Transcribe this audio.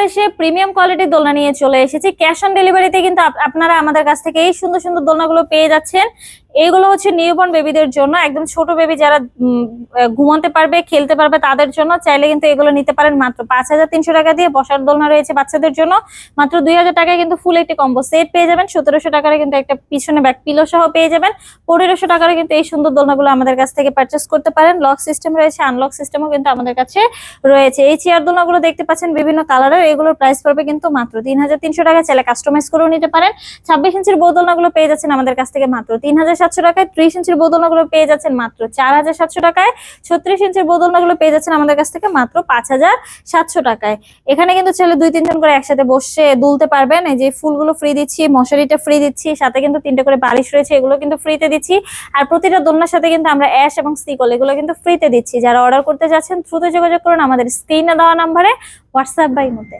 এসে প্রিমিয়াম কোয়ালিটির দোলনা নিয়ে চলে এসেছি। ক্যাশ অন ডেলিভারিতে কিন্তু আপনারা আমাদের কাছ থেকে এই সুন্দর সুন্দর দোলনাগুলো পেয়ে যাচ্ছেন। এইগুলো হচ্ছে নিউবর্ন বেবিদের জন্য, একদম ছোট বেবি যারা ঘুমাতে পারবে, খেলতে পারবে তাদের জন্য। চাইলে কিন্তু এগুলো নিতে পারেন মাত্র 5,300 টাকা দিয়ে। বসার দোলনা রয়েছে বাচ্চাদের জন্য মাত্র 2,000 টাকায় কিন্তু ফুল একটি কম্বো সেট পেয়ে যাবেন। 1,700 টাকার কিন্তু একটা পিছনে ব্যাক পিলো সহ পেয়ে যাবেন। 1,500 টাকার কিন্তু এই সুন্দর দোলনাগুলো আমাদের কাছ থেকে পারচেস করতে পারেন। লক সিস্টেম রয়েছে, আনলক সিস্টেমও কিন্তু আমাদের কাছে রয়েছে। এই চেয়ার দোলনাগুলো দেখতে পাচ্ছেন বিভিন্ন কালারের, এগুলোর প্রাইস পড়বে কিন্তু মাত্র 3,300 টাকা। চাইলে কাস্টমাইজ করেও নিতে পারেন। 26 ইঞ্চির বউ দোলনাগুলো পেয়ে যাচ্ছেন আমাদের কাছ থেকে মাত্র 3,700 টাকায়। 30 ইঞ্চির বউ দোলনাগুলো পেয়ে যাচ্ছেন মাত্র 4,700 টাকায়। 36 ইঞ্চির বউ দোলনাগুলো পেয়ে যাচ্ছেন আমাদের কাছ থেকে মাত্র 5,700 টাকায়। এখানে কিন্তু চাইলে 2-3 জন করে একসাথে বসে দুলতে পারবেন। এই যে ফুলগুলো ফ্রি দিচ্ছি, মশারিটা ফ্রি দিচ্ছি, সাথে কিন্তু 3টে করে বালিশ রয়েছে, এগুলো কিন্তু ফ্রিতে দিচ্ছি। আর প্রতিটা দোলনার সাথে কিন্তু আমরা অ্যাশ এবং সিকল এগুলো কিন্তু ফ্রিতে দিচ্ছি। যারা অর্ডার করতে যাচ্ছেন দ্রুত যোগাযোগ করুন আমাদের স্ক্রিনে দেওয়া নাম্বারে, হোয়াটসঅ্যাপ বা ইমোতে।